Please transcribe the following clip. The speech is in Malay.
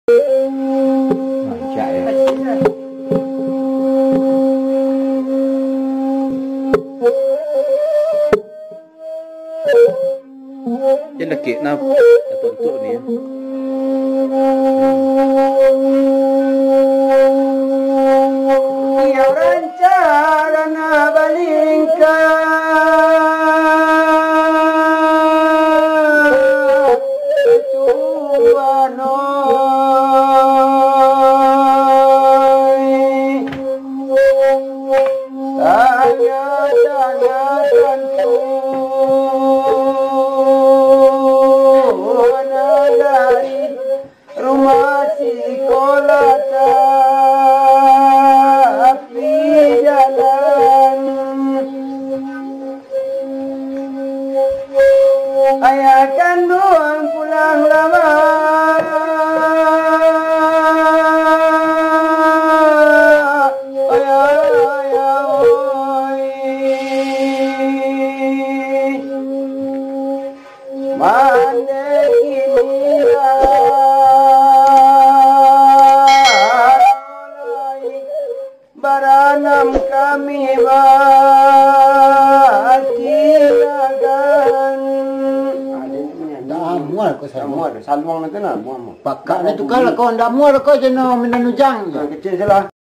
Jadi nak kek nak tontok ni. Ia rencana balingkan cuanoi tanya tentu dari rumah sekolah tapi jalan ayah kandung pulang lama baranam kami bakilagan. Dah mual kau saya. Mual, saluang nanti nak mual. Pakak ni tu kalau kau dah mual kau jenuh menanujang. Kecil salah.